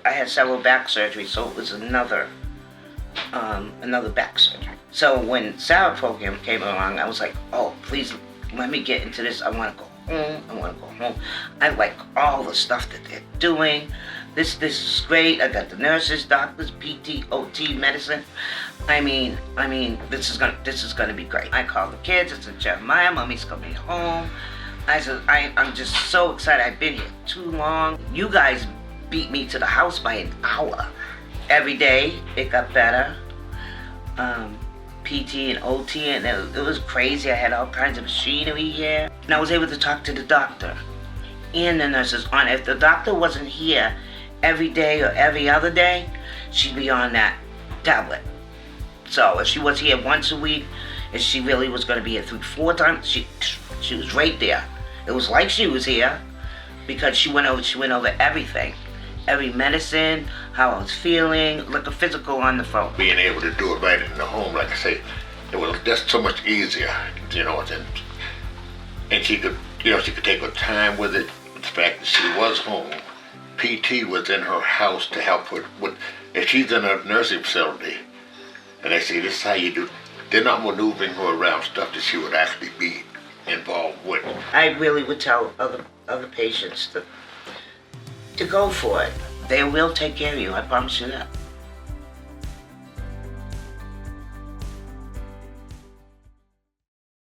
I had several back surgeries, so it was another back surgery. So when Sarah program came along, I was like, oh, please let me get into this. I want to go home. I like all the stuff that they're doing. This is great. I got the nurses, doctors, PT, OT, medicine. I mean, this is gonna be great. I called the kids. I said, Jeremiah, mommy's coming home. I said, I'm just so excited. I've been here too long. You guys beat me to the house by an hour. Every day it got better. PT and OT, and it was crazy. I had all kinds of machinery here. And I was able to talk to the doctor and the nurses on it. If the doctor wasn't here every day or every other day, she'd be on that tablet. So if she was here once a week, if she really was going to be here 3-4 times, she was right there. It was like she was here because she went over everything. Every medicine, how I was feeling, like a physical on the phone. Being able to do it right in the home, like I say, it was just so much easier, and she could take her time with it. The fact that she was home, PT was in her house to help her with, if she's in a nursing facility, and they say, this is how you do, they're not maneuvering her around stuff that she would actually be involved with. I really would tell other patients to go for it. They will take care of you, I promise you that.